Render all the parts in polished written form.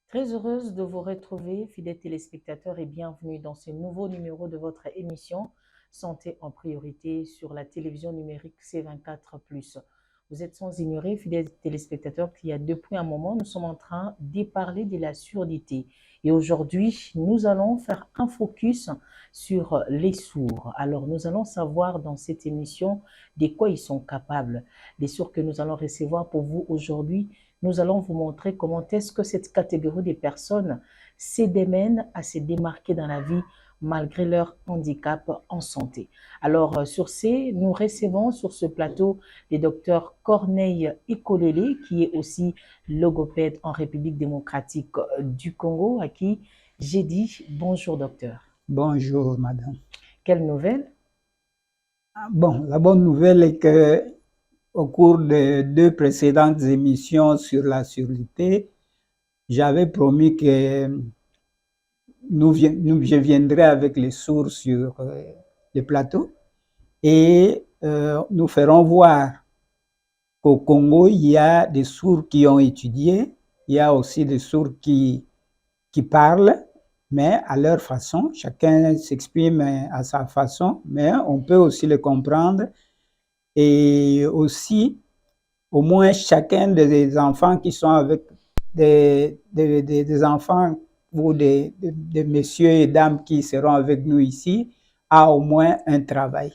Très heureuse de vous retrouver, fidèles téléspectateurs, et bienvenue dans ce nouveau numéro de votre émission Santé en priorité sur la télévision numérique C24+. Vous êtes sans ignorer, fidèles téléspectateurs, qu'il y a depuis un moment, nous sommes en train de parler de la surdité. Et aujourd'hui, nous allons faire un focus sur les sourds. Alors, nous allons savoir dans cette émission de quoi ils sont capables. Les sourds que nous allons recevoir pour vous aujourd'hui, nous allons vous montrer comment est-ce que cette catégorie de personnes se démène à se démarquer dans la vie malgré leur handicap en santé. Alors, sur ce, nous recevons sur ce plateau le docteur Corneille Ikolele, qui est aussi logopède en République démocratique du Congo, à qui j'ai dit bonjour docteur. Bonjour, madame. Quelle nouvelle? Bon, la bonne nouvelle est que au cours de 2 précédentes émissions sur la surdité, j'avais promis que je viendrai avec les sourds sur le plateau et nous ferons voir qu'au Congo, il y a des sourds qui ont étudié, il y a aussi des sourds qui parlent, mais à leur façon. Chacun s'exprime à sa façon, mais on peut aussi le comprendre. Et aussi, au moins chacun des enfants qui sont avec des enfants ou des messieurs et dames qui seront avec nous ici, a au moins un travail.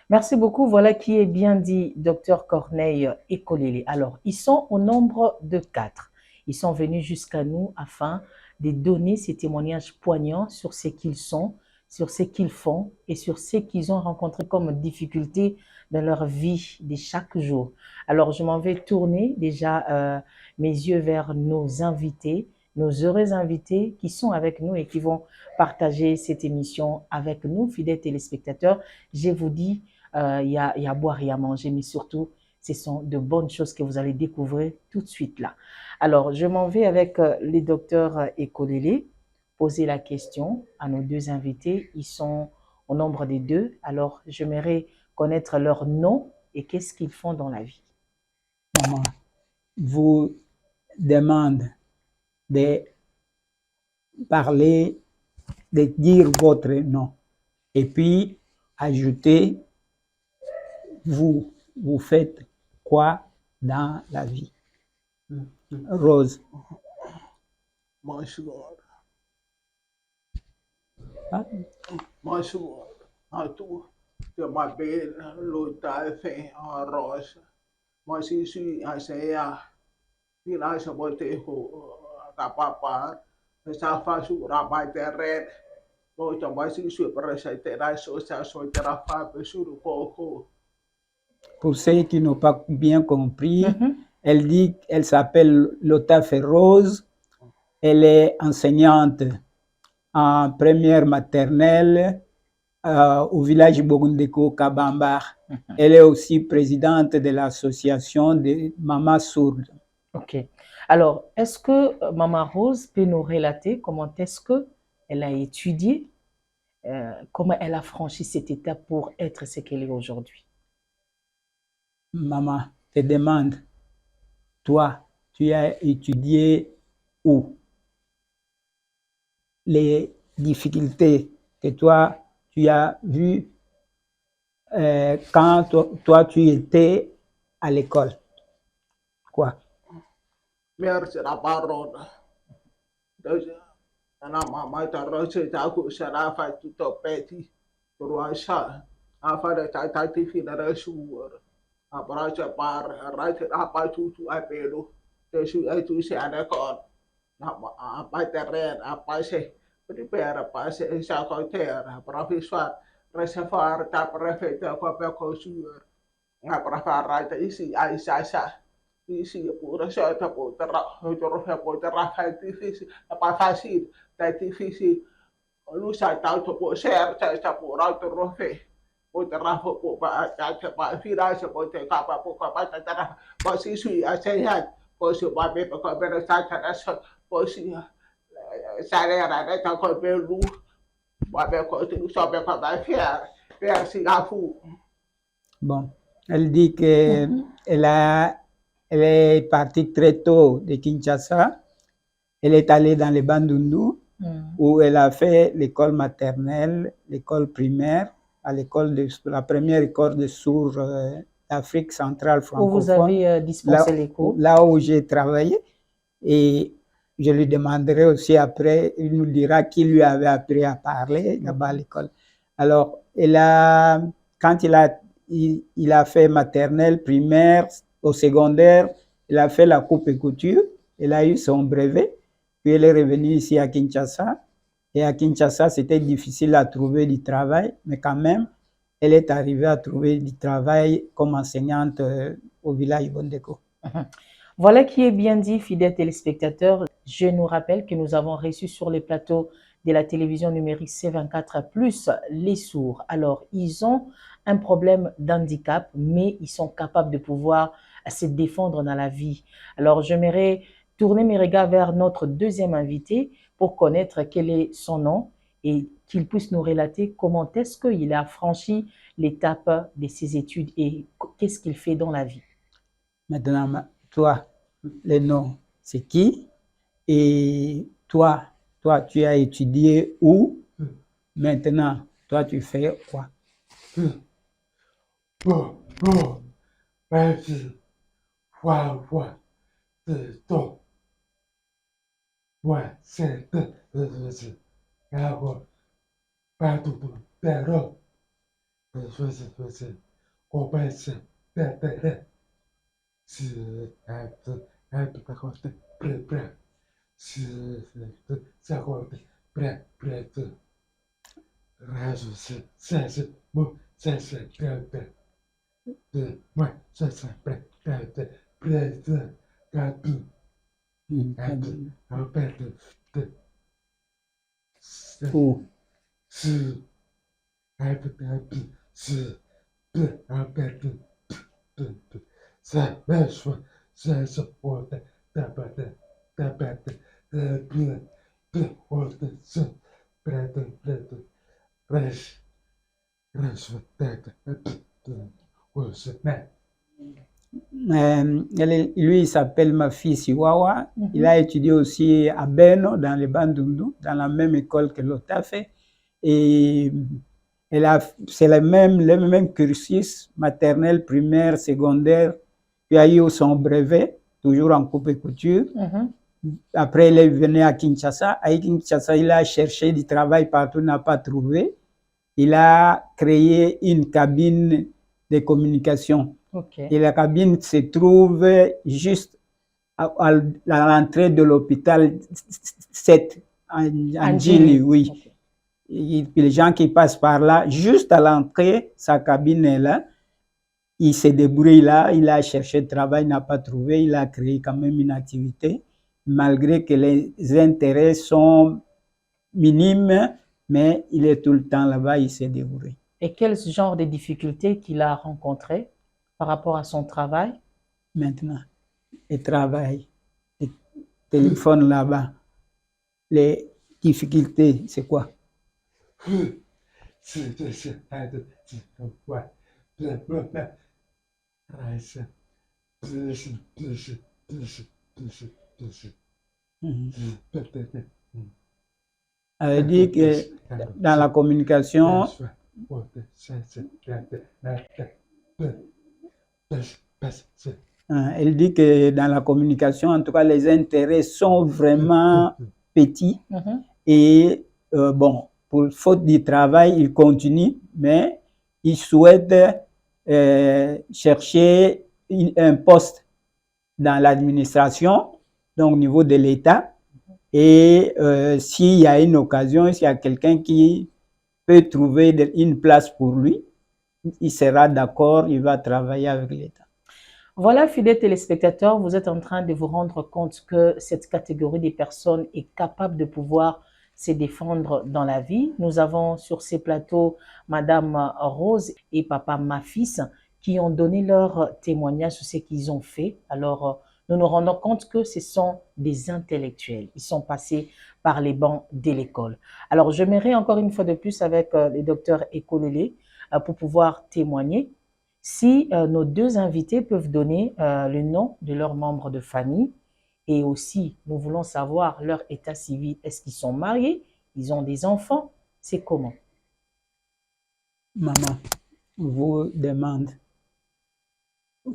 Merci beaucoup. Voilà qui est bien dit, docteur Corneille Ikolele. Alors, ils sont au nombre de 4. Ils sont venus jusqu'à nous afin de donner ces témoignages poignants sur ce qu'ils sont, sur ce qu'ils font et sur ce qu'ils ont rencontré comme difficultés dans leur vie de chaque jour. Alors, je m'en vais tourner déjà mes yeux vers nos invités, nos heureux invités qui sont avec nous et qui vont partager cette émission avec nous, fidèles téléspectateurs. Je vous dis, il y a à boire et à manger, mais surtout, ce sont de bonnes choses que vous allez découvrir tout de suite là. Alors, je m'en vais avec les docteurs Ikolele, poser la question à nos deux invités. Ils sont au nombre des 2. Alors, j'aimerais connaître leur nom et qu'est-ce qu'ils font dans la vie. Maman vous demande de parler, de dire votre nom et puis ajouter vous faites quoi dans la vie? Rose. Bonjour. Ah, Bonjour à tous. Je m'appelle Lota Fin en Rose. Moi, je suis enseignant. Village Boteho, Kapapa, ça fait sur la terrain. Moi, je suis président de l'association de la femme sur le Coco. pour ceux qui n'ont pas bien compris, elle dit qu'elle s'appelle Lota Ferrose. Elle est enseignante en première maternelle au village Bogundeko Kabambar. Elle est aussi présidente de l'association des mamans sourdes. Ok. Alors, est-ce que Maman Rose peut nous relater comment est-ce qu'elle a étudié, comment elle a franchi cette étape pour être ce qu'elle est aujourd'hui? Maman te demande, toi, tu as étudié où? Les difficultés que toi, tu as vues quand toi, tu étais à l'école. Quoi? Merci la parole. La maman t'a reçu ta couche, elle a fait tout au petit. Pour un chat, afin de t'identifier dans le jour. Après, je pars, arrête, pas tout à pélo. Je suis touché à l'école. Après, terrain, après, prépare, après, secondaire, professeur, recevoir ta préfecture comme consul. Après, arrête ici, à Isasa. Ici, pour ça, pour te difficile, pas facile, c'est difficile. Nous, ça t'a pour cher, ça pour te refaire. Pour te refaire, pour pas village, pour te capable, pour pas te refaire. Parce que je suis enseignant, pour ce pas bien, pour que ça t'intéresse, pour si salaire avec un peu lourd, pour bien continuer, ça bien comme un fier. Merci à vous. Bon, elle dit qu'elle est partie très tôt de Kinshasa Elle est allée dans les Bandundu, Mhm. où elle a fait l'école maternelle, l'école primaire, à la première école de sourds d'Afrique centrale Où vous francophone, avez dispensé les cours. là où j'ai travaillé. Et je lui demanderai aussi après, il nous dira qui lui avait appris à parler là-bas à l'école. Alors, quand il a fait maternelle, primaire, au secondaire, il a fait la coupe et couture, il a eu son brevet, puis elle est revenue ici à Kinshasa. Et à Kinshasa, c'était difficile à trouver du travail, mais quand même, elle est arrivée à trouver du travail comme enseignante au village Bondeko. Mhm. Voilà qui est bien dit, fidèles téléspectateurs. Je nous rappelle que nous avons reçu sur les plateaux de la télévision numérique C24 plus les sourds. Alors, ils ont un problème d'handicap, mais ils sont capables de pouvoir se défendre dans la vie. Alors, j'aimerais tourner mes regards vers notre deuxième invité pour connaître quel est son nom et qu'il puisse nous relater comment est-ce qu'il a franchi l'étape de ses études et qu'est-ce qu'il fait dans la vie. Maintenant, toi, le nom, c'est qui? Et toi, tu as étudié où? Maintenant, toi, tu fais quoi? Bon, vas-y, vois, c'est ton. Ouais, c'est alors, pas tout, pero, começa, se aconte, pré, se aconte, pré, raso, se, mo, se, pré, moi, se, pré, gato, aperto, Où? se, aperto, ça, ça, porta, tapata, porta, ça, preto, teta, Lui, il s'appelle Mafi Siwawa. Il a étudié aussi à Beno, dans les Bandundu, dans la même école que l'autre a fait. Et c'est le même cursus, maternelle, primaire, secondaire. Puis il a eu son brevet, toujours en coupe et couture. Après, il est venu à Kinshasa. À Kinshasa, il a cherché du travail partout, n'a pas trouvé. Il a créé une cabine de communication. Okay. Et la cabine se trouve juste à l'entrée de l'hôpital 7, en Djili, oui. Okay. Et les gens qui passent par là, juste à l'entrée, sa cabine est là. Il se débrouille là, il a cherché travail, n'a pas trouvé, il a créé quand même une activité, malgré que les intérêts sont minimes, mais il est tout le temps là-bas, il s'est débrouillé. Et quel genre de difficultés qu'il a rencontrées par rapport à son travail? Maintenant, le travail, le téléphone là-bas, les difficultés, c'est quoi? Elle dit que dans la communication, elle dit que dans la communication, en tout cas, les intérêts sont vraiment petits. Et bon, pour faute du travail, il continue, mais il souhaite chercher un poste dans l'administration, donc au niveau de l'État. Et s'il y a une occasion, s'il y a quelqu'un qui peut trouver une place pour lui, il sera d'accord, il va travailler avec l'État. Voilà, fidèles téléspectateurs, vous êtes en train de vous rendre compte que cette catégorie de personnes est capable de pouvoir se défendre dans la vie. Nous avons sur ces plateaux Madame Rose et Papa Mafis qui ont donné leur témoignage sur ce qu'ils ont fait. Alors, nous nous rendons compte que ce sont des intellectuels. Ils sont passés par les bancs de l'école. Alors, j'aimerais encore une fois de plus avec le docteur Ekolele pour pouvoir témoigner. Si nos deux invités peuvent donner le nom de leurs membres de famille Et aussi, nous voulons savoir leur état civil. Est-ce qu'ils sont mariés? Ils ont des enfants? C'est comment? Maman vous demande,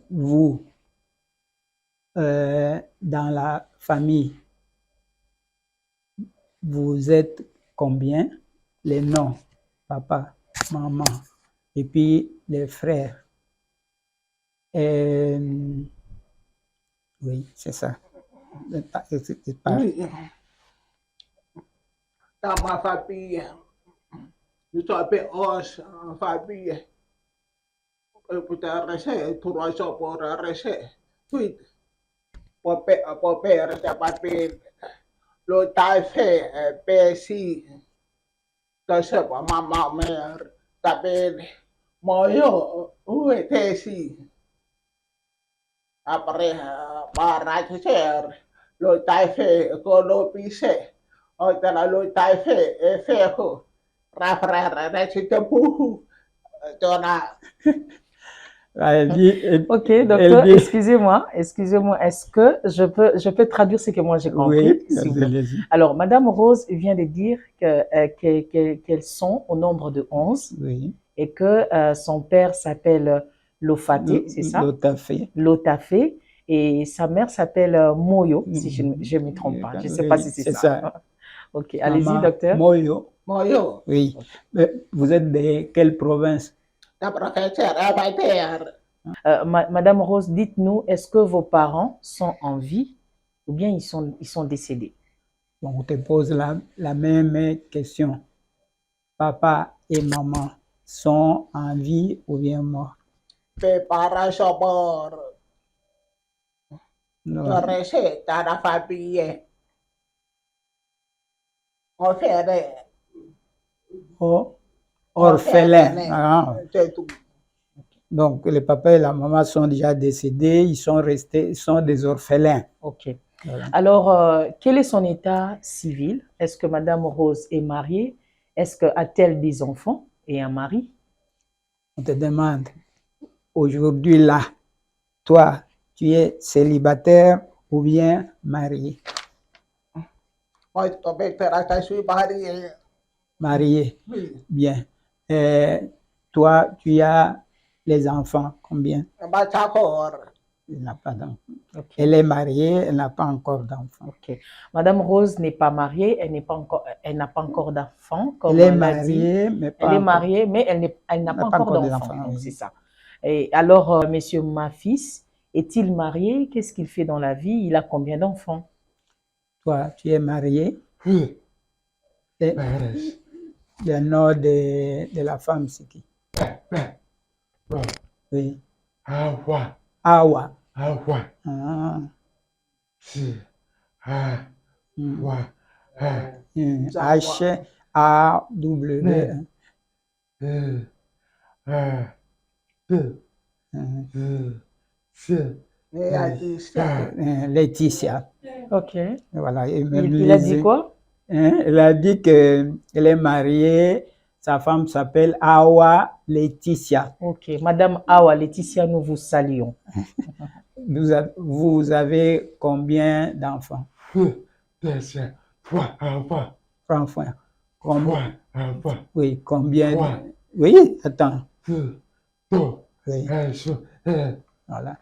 vous, dans la famille, vous êtes combien? Les noms, papa, maman, et puis les frères. Oui, c'est ça. C'est pas- Oui. Dans ma famille, nous sommes 11 en famille. Pour rester, 3 jours pour rester. Oui. Pour père, c'est pas pire. Le taille fait, père si. Je sais pas, ma mère, s'appelle Moyo, où était ici? Après, par racheter, le taille fait, que l'on pissait. Le taille fait, et fait que, rafraire, rester pour, Elle dit, Ok, elle docteur, dit, excusez-moi. Est-ce que je peux traduire ce que moi j'ai compris, oui, s'il vous plaît? allez-y. Alors, Madame Rose vient de dire qu'elles sont au nombre de 11 Oui, et que son père s'appelle Lofaté, c'est ça? Lotafé. Lotafé, et sa mère s'appelle Moyo, si je ne me trompe pas. Je ne sais pas Oui, si c'est c'est ça. ça. Ok, allez-y, Maman docteur. Moyo, Moyo, oui. Mais vous êtes de quelle province? la professeure, ma père. Madame Rose, dites-nous, est-ce que vos parents sont en vie ou bien ils sont décédés? Bon, on te pose la même question. Papa et maman sont en vie ou bien morts? Mes parents sont morts. Je Non. reste dans la famille. On fait Oh, orphelins. orphelin. Ah. C'est tout. Donc, le papa et la maman sont déjà décédés, ils sont des orphelins. Ok. Voilà. Alors, quel est son état civil? Est-ce que Madame Rose est mariée? Est-ce que a-t-elle des enfants et un mari? On te demande, aujourd'hui là, toi, tu es célibataire ou bien marié? Moi, je suis marié. Marié, Oui. bien. Toi, tu as les enfants, combien? Ma d'accord. Elle n'a pas d'enfants. Ok. Elle est mariée, elle n'a pas encore d'enfants. Ok. Madame Rose n'est pas mariée, elle n'a pas encore d'enfants, comme Elle est on l'a dit. mariée, mais pas Elle est encore. mariée, mais elle n'a pas encore d'enfants. Donc, oui. c'est ça. Et alors, Monsieur Mafis, est-il marié? Qu'est-ce qu'il fait dans la vie? Il a combien d'enfants? Toi, tu es marié. Oui, Et Paris. le nom de la femme, c'est qui? Bon, Oui. Awa, Awa. Awa, Ah. si, A, Wa, A, H-A-W. E, A, D, C, Et a dit ça. Laetitia. Ok. Voilà. Et même Il a dit quoi? Elle a dit qu'elle est mariée, sa femme s'appelle Awa Laetitia. Ok. Madame Awa Laetitia, nous vous saluons. Vous avez combien d'enfants? Deuxième, fois, Awa, Enfin, fois, Awa, oui, combien? Ouais. Oui, attends. deux, Oui, un, voilà.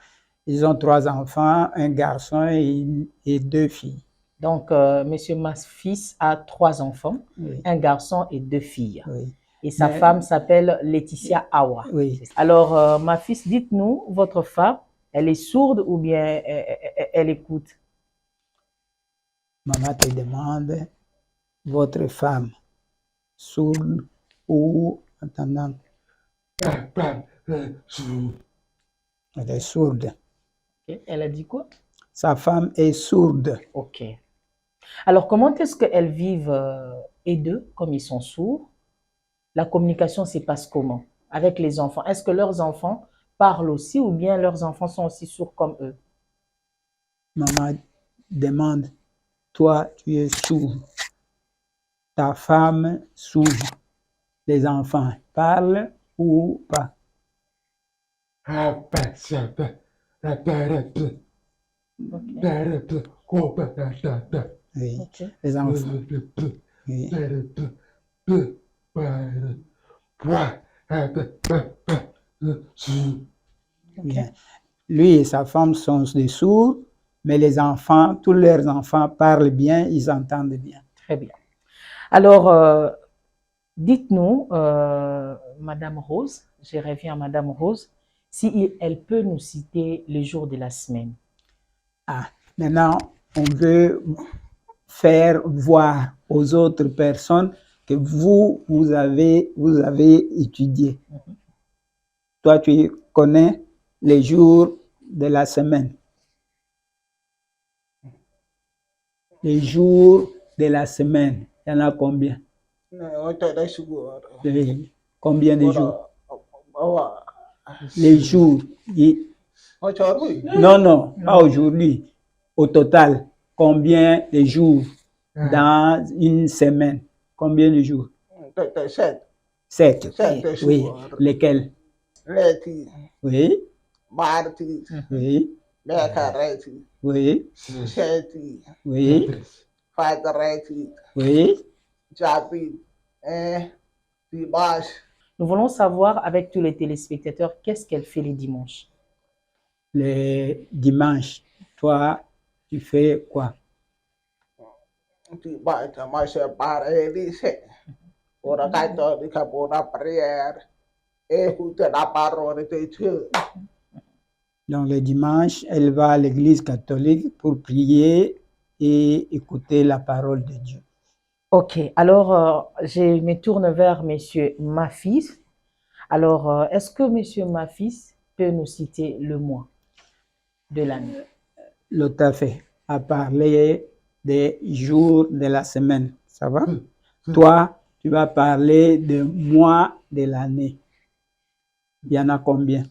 Ils ont 3 enfants, un garçon et 2 filles. Donc, Monsieur Mafis a 3 enfants, Oui, un garçon et 2 filles. oui, Et sa Mais- femme s'appelle Laetitia Awa. oui. Alors, ma fils, dites-nous, votre femme, elle est sourde ou bien elle écoute? Maman te demande, votre femme, sourde ou entendante? Elle est sourde. Ok. Elle a dit quoi? Sa femme est sourde. Ok. Alors, comment est-ce qu'elles vivent et deux, comme ils sont sourds? La communication se passe comment avec les enfants? Est-ce que leurs enfants parlent aussi ou bien leurs enfants sont aussi sourds comme eux? Maman demande, toi, tu es sourd. Ta femme sourde. Les enfants parlent ou pas? Ok. Oui, Ok. les enfants. Oui. Bien. Lui et sa femme sont des sourds, mais les enfants, tous leurs enfants parlent bien, ils entendent bien. Très bien. Alors, dites-nous, Madame Rose, je reviens à Madame Rose, si elle peut nous citer le jour de la semaine. Ah, maintenant, on veut faire voir aux autres personnes que vous avez étudié. Toi, tu connais les jours de la semaine. Les jours de la semaine, il y en a combien? Combien de jours? Les jours. Non, non, pas aujourd'hui. Au total, combien de jours dans une semaine? Combien de jours? 7. Oui. Lesquels? Oui. Oui. Oui. Oui. Oui. Nous voulons savoir avec tous les téléspectateurs qu'est-ce qu'elle fait les dimanches. Les dimanches, toi, tu fais quoi? Donc, le dimanche, elle va à l'église catholique pour prier et écouter la parole de Dieu. Ok, alors je me tourne vers Monsieur Mafis. Alors, est-ce que Monsieur Mafis peut nous citer le mois de l'année? L'Otafé a parlé des jours de la semaine, ça va? Toi, tu vas parler des mois de l'année. Il y en a combien?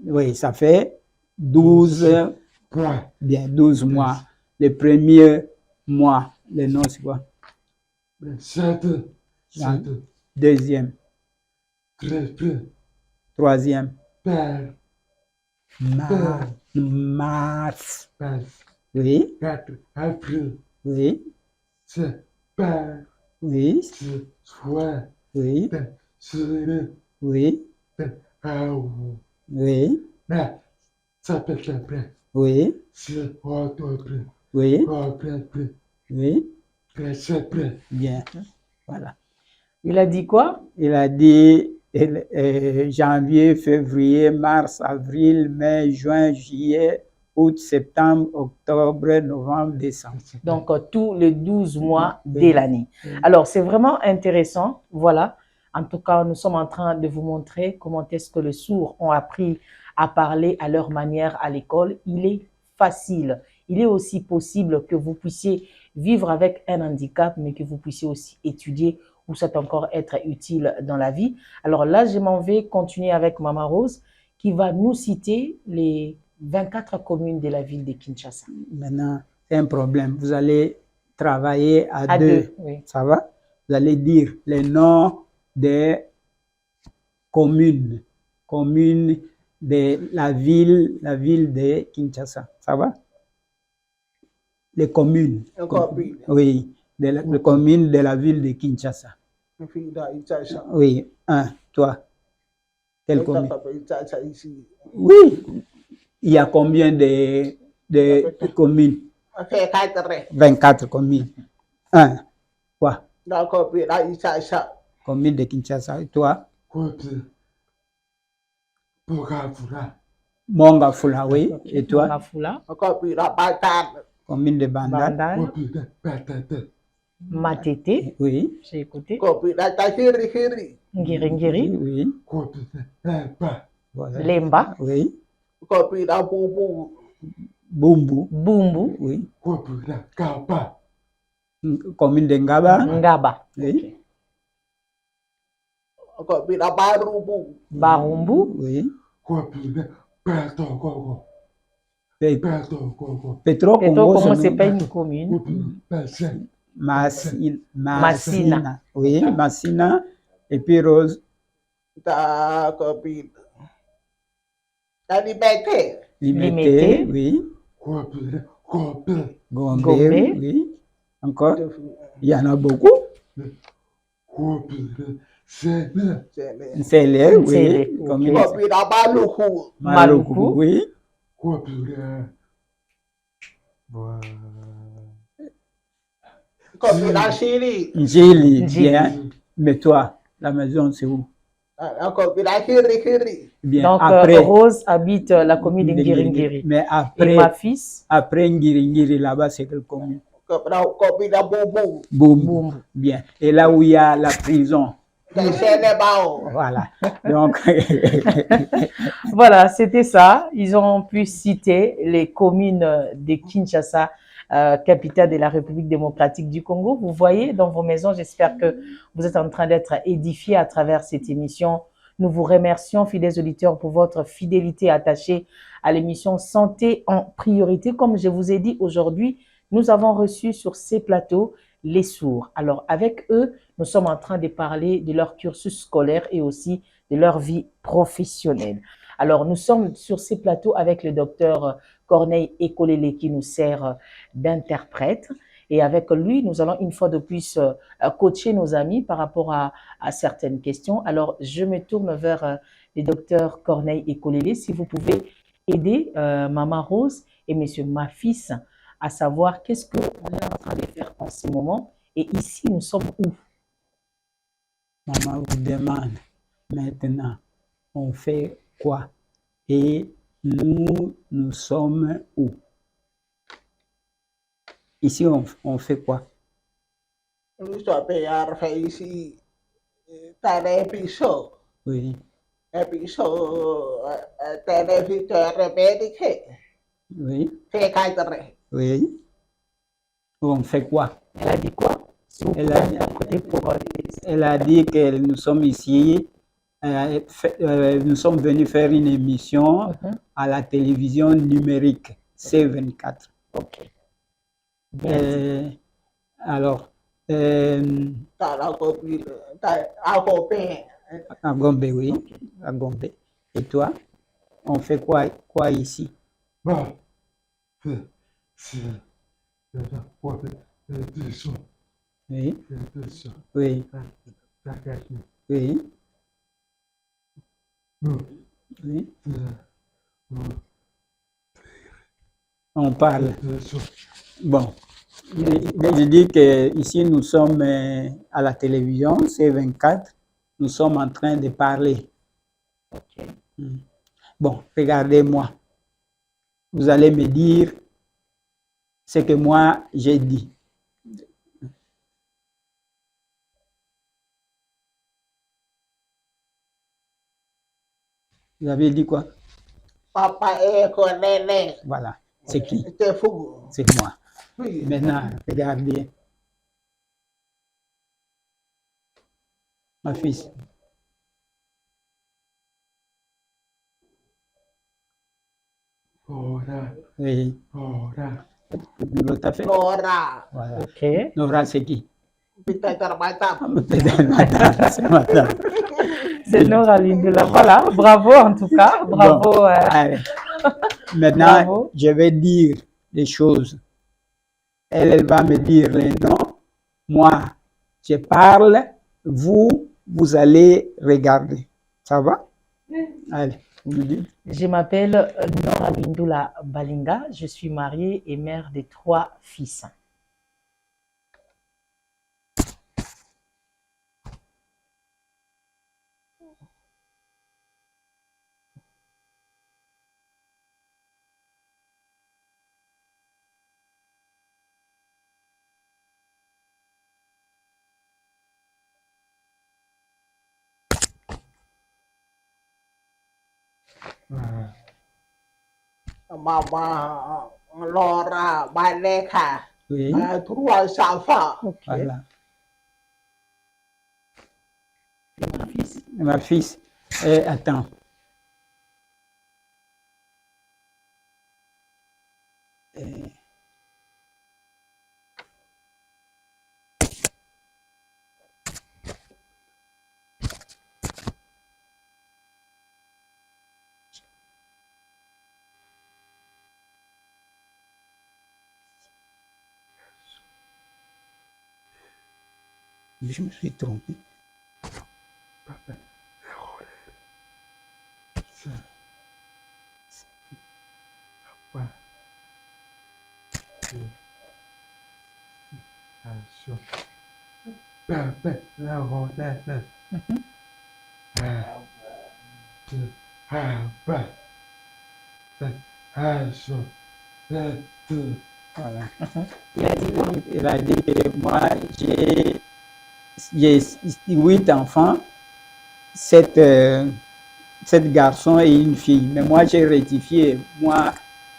Oui, ça fait 12, bien, 12 mois. Le premier mois, le nom c'est quoi? Deuxième. Troisième. Mars. Oui. Oui. Oui. Oui. Oui. Oui. Oui. Oui. Oui. Bien. Voilà. Il a dit quoi? Il a dit janvier, février, mars, avril, mai, juin, juillet, août, septembre, octobre, novembre, décembre. Donc, tous les 12 mois de l'année. Alors, c'est vraiment intéressant. Voilà. En tout cas, nous sommes en train de vous montrer comment est-ce que les sourds ont appris à parler à leur manière à l'école. Il est facile. Il est aussi possible que vous puissiez vivre avec un handicap, mais que vous puissiez aussi étudier ou ça encore être utile dans la vie. Alors là, je m'en vais continuer avec Maman Rose qui va nous citer les 24 communes de la ville de Kinshasa. Maintenant, c'est un problème. Vous allez travailler à deux. Oui. Ça va? Vous allez dire les noms des communes de la ville de Kinshasa. Ça va? Les communes. Oui, les communes de la ville de Kinshasa. Oui, toi. Quelle commune? Oui, il y a combien de communes? 24 communes. Quoi? Commune de Kinshasa. Et toi? Mongafula, oui. Et toi? Mongafula. Commune de Bandal. Matete. Oui. J'ai écouté. Ngiri. Oui. Voilà. Lemba. Oui. Bumbu. Oui. Commune de Ngaba. Ngaba. Oui. Okay. Barumbu. Oui. Petro Congo, c'est pas une commune. Massina. Oui, Massina. Et puis Rose. Limité, oui. Gobel, Gobel, Gombe, Gombe. oui. Encore, il y en a beaucoup. Gobel, Sene, Nsele, oui. Nsele, ok. Comme il Kopira baluku. Maluku, Maluku. oui. Gobel, Kopira shiri. Njili, Njili. bien. Mais toi, la maison, c'est où? Kopira kiri. Bien, Donc, après. Rose habite la commune de Ngiringiri. Mais Et ma après, fils, après Ngiri, là-bas, c'est quelle commune? Kopira bubu. Boum. Boum. Bien. Et là où il y a la prison. Keshene bao. Voilà. Donc, Voilà, c'était ça. Ils ont pu citer les communes de Kinshasa, capitale de la République démocratique du Congo. Vous voyez dans vos maisons, j'espère que vous êtes en train d'être édifiés à travers cette émission. Nous vous remercions, fidèles auditeurs, pour votre fidélité attachée à l'émission Santé en priorité. Comme je vous ai dit aujourd'hui, nous avons reçu sur ces plateaux les sourds. Alors, avec eux, nous sommes en train de parler de leur cursus scolaire et aussi de leur vie professionnelle. Alors, nous sommes sur ces plateaux avec le docteur Corneille Ekolele qui nous sert d'interprète. Et avec lui, nous allons une fois de plus coacher nos amis par rapport à certaines questions. Alors, je me tourne vers le docteur Corneille Ekolele. Si vous pouvez aider Maman Rose et Monsieur Mafis à savoir qu'est-ce qu'on est en train de faire en ce moment. Et ici, nous sommes où? maman vous demande maintenant, on fait quoi? Et nous sommes où? Ici, on fait quoi? Nous sommes payés fait ici. T'as un épisode. Oui, Téléviseur médical. oui, Fait cadre. oui. On fait quoi? Elle a dit quoi? Elle a, elle a dit que nous sommes ici, nous sommes venus faire une émission à la télévision numérique C24. Ok. Alors, T'as la copine. T'as un copain. à Gombe, oui, à Gombe. Et toi, on fait quoi ici? Ba, Fe, Si, Gobel, Edition, Oui, Edition, oui, Takaki, oui, No, oui. No, On parle. Edition, Bon, je dis que ici nous sommes à la télévision C24. Nous sommes en train de parler. Ok. Bon, regardez-moi. Vous allez me dire ce que moi j'ai dit. Vous avez dit quoi? Papa est connaît. Voilà. C'est qui? C'est fou. C'est moi. Oui. Maintenant, regardez. Ma fils. Ora, Oui. Ora, L'autre a fait. Nora. Voilà. Ok. Nora, c'est qui? Peut-être madame. Peut-être madame, c'est madame. C'est Nora Lindula. Voilà. Bravo en tout cas. Bravo. Bon, allez. Maintenant, Bravo. je vais dire des choses. Elle va me dire les noms. Moi, je parle. Vous allez regarder. Ça va? Allez, vous me dites. Je m'appelle Nora Lindula Balinga. Je suis mariée et mère de 3 fils. Maman Laura Baleka. Oui, 3 enfants. Ok. voilà. Ma fils. Ma fils, attends. Je me suis trompé. Voilà. Il a dit que moi, j'ai 8 enfants, 7 garçons et une fille. Mais moi, j'ai rectifié. Moi,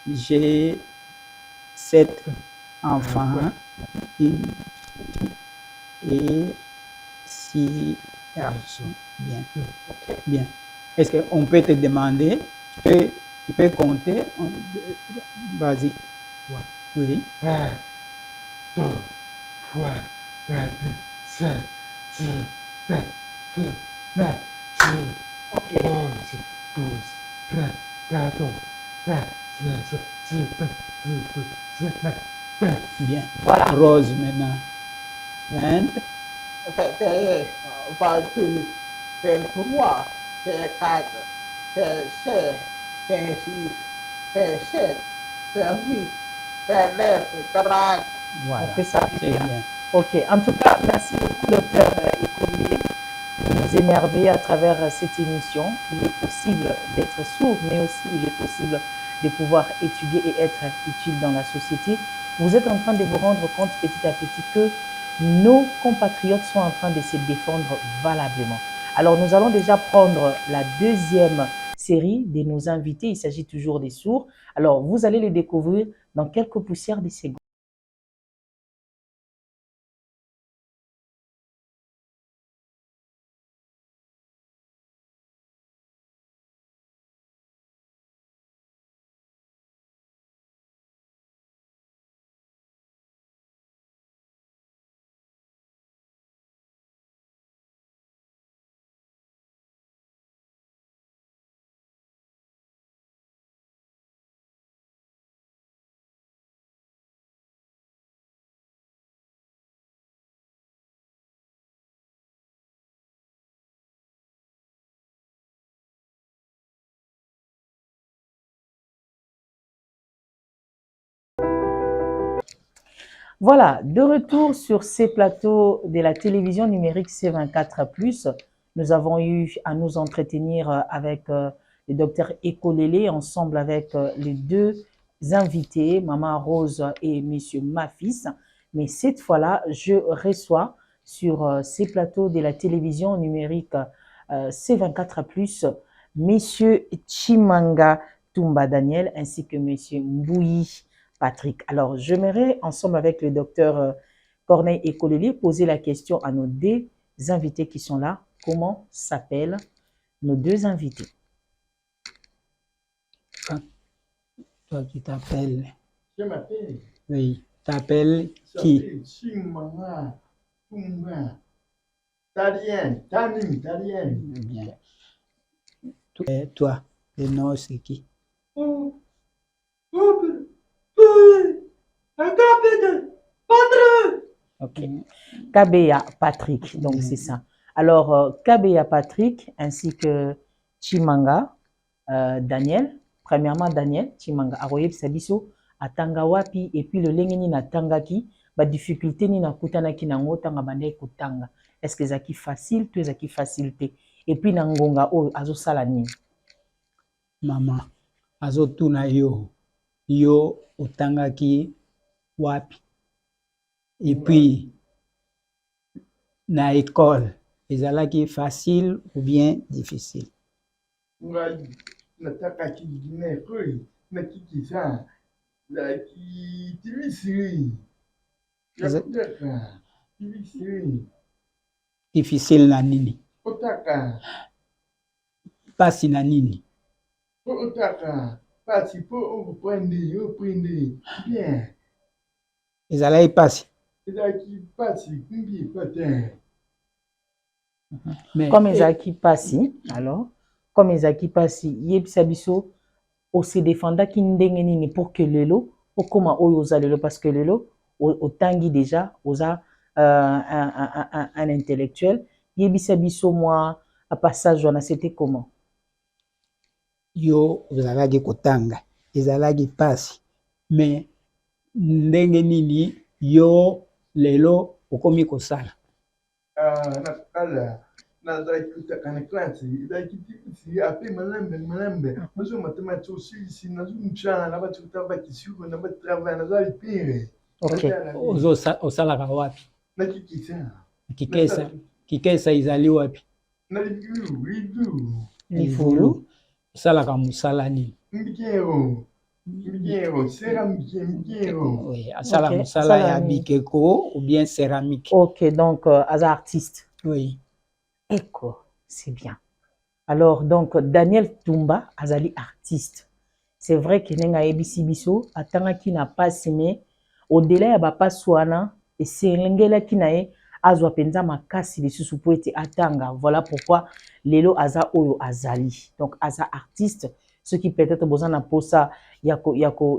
j'ai 7 enfants et 6 garçons. Bien. Bien. Est-ce qu'on peut te demander, tu peux compter? Vas-y. Oui. 1, 2, 3, 4, 5, 6, 7, 8, 9, 10, 11, 12, 13, 14, 15, 16, 17, 18, 19, 20. Bien. Voilà. Rose maintenant. 20. C'est 28, c'est 3, c'est 4, c'est 5, c'est 6, c'est 7, c'est 8, c'est 9, 30. Voilà. On fait ça. C'est bien. Ok. En tout cas, merci beaucoup, docteur Écolier, de nous énerver à travers cette émission. Il est possible d'être sourd, mais aussi il est possible de pouvoir étudier et être utile dans la société. Vous êtes en train de vous rendre compte petit à petit que nos compatriotes sont en train de se défendre valablement. Alors, nous allons déjà prendre la deuxième série de nos invités. Il s'agit toujours des sourds. Alors, vous allez les découvrir dans quelques poussières de secondes. Voilà, de retour sur ces plateaux de la télévision numérique C24+, nous avons eu à nous entretenir avec le docteur Ekolele, ensemble avec les deux invités, Maman Rose et Monsieur Mafis. Mais cette fois-là, je reçois sur ces plateaux de la télévision numérique C24+, Monsieur Chimanga Tumba Daniel ainsi que Monsieur Mbouyi Patrick. Alors, j'aimerais, ensemble avec le docteur Corneille Ekolele, poser la question à nos deux invités qui sont là. Comment s'appellent nos deux invités? Toi, tu t'appelles. Je m'appelle. Oui. T'appelles qui? Chimanga Tumba Daniel. Daniel. Bien. Toi, le nom c'est qui? Ok. Kabeya Patrick, donc c'est ça. Alors, Kabeya Patrick ainsi que Chimanga Daniel. Premièrement, Daniel Chimanga Aroyeb Sabiso atanga wapi et puis le lengeni na tangaki ba difficulté ni na kutanaki na ngotanga bande kutanga. Est-ce que zaki facile, tout zaki facilité et puis na ngonga o azo sala nini? Mama azo tuna yo otangaki wapi? Et puis na école ezalaki facile ou bien difficile? Ngai nataka kingine kweli na kikisa la kitimisi yakutaka timisi Difficile na nini? otaka Pasi na nini? otaka pasi po uprende bien Ezalaki pasi. ezalaki pasi kumbi patin. Mais Comme ezaki pasi, alors, comme ezaki pasi, yebisa biso o se défendaki ndenge nini pour que lelo okoma oyo oza lelo parce que lelo otangi déjà oza un intellectuel. Yebisa biso moi, à passage, c'était comment? Yo ozalaki kotanga ezalaki pasi mais ndenge nini yo lelo okomi kosala nakala nazalaki kutaka na klase ezalaki tikuti ape malembe nazo mathematique osilisi nazomutana na bato kutabakisiko na batravail naza lipire osalaka wapi nakikisa kikesa ezali wapi na lidu livulu osalaka mosala nini mbikero céramique oui asala mosala ya bikeko ou bien céramique. Ok, donc artiste. Oui. Eko, c'est bien. Alors donc Daniel Tumba azali artiste. C'est vrai que nenga ebisi biso atanga ki na pasi mais au-delà ya ba paswana et c'est lengela ki na e azwa penza makasi lisusu po ete atanga. Voilà pourquoi lelo aza oyo azali. Donc aza artiste, ce qui peut-être besoin na posa yako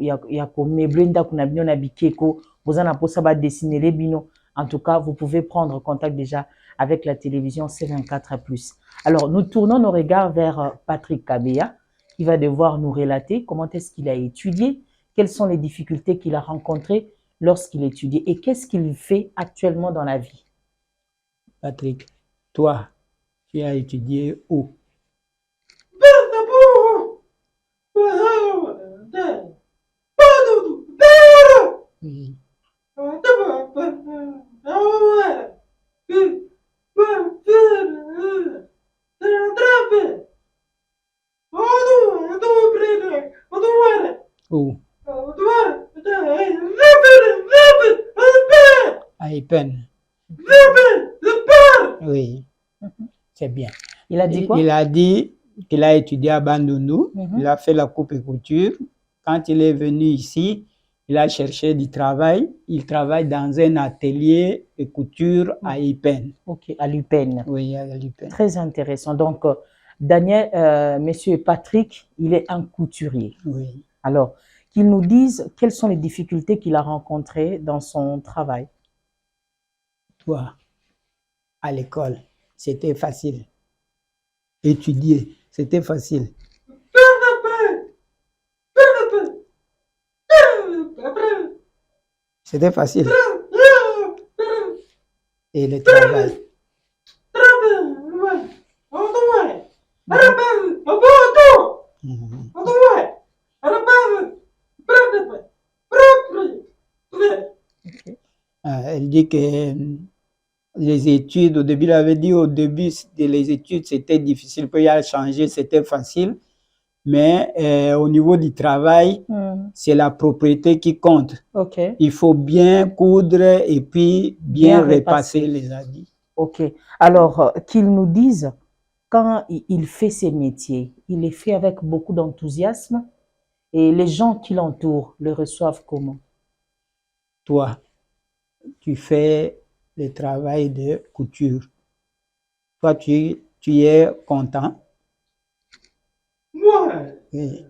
meubler ndako na bino na bikeko, besoin na posa ba dessiner les bino. En tout cas, vous pouvez prendre contact déjà avec la télévision C24+. Alors, nous tournons nos regards vers Patrick Kabeya, qui va devoir nous relater comment est-ce qu'il a étudié, quelles sont les difficultés qu'il a rencontrées lorsqu'il étudiait et qu'est-ce qu'il fait actuellement dans la vie. Patrick, toi, tu as étudié où? Oui. Où? À Ipen. Oui, c'est bien. Il a dit quoi? Il a dit qu'il a étudié à Bandundu, il a fait la coupe et couture. Quand il est venu ici, il a cherché du travail. Il travaille dans un atelier de couture à Ipen. Ok, à l'Upen. Oui, à l'Upen. Très intéressant. Donc, Daniel, monsieur Patrick, il est un couturier. Oui. Alors, qu'il nous dise quelles sont les difficultés qu'il a rencontrées dans son travail. Toi, à l'école, c'était facile. Étudier, c'était facile. C'était facile. Et le travail. Elle dit que les études, au début, elle avait dit au début, les études, c'était difficile. Puis il a changé, c'était facile. Mais au niveau du travail, c'est la propriété qui compte. Okay. Il faut bien coudre et puis bien repasser les habits. Ok. Alors, qu'il nous dise, quand il fait ses métiers, il les fait avec beaucoup d'enthousiasme et les gens qui l'entourent le reçoivent comment? Toi, tu fais le travail de couture. Toi, tu es content? Moi, Oui.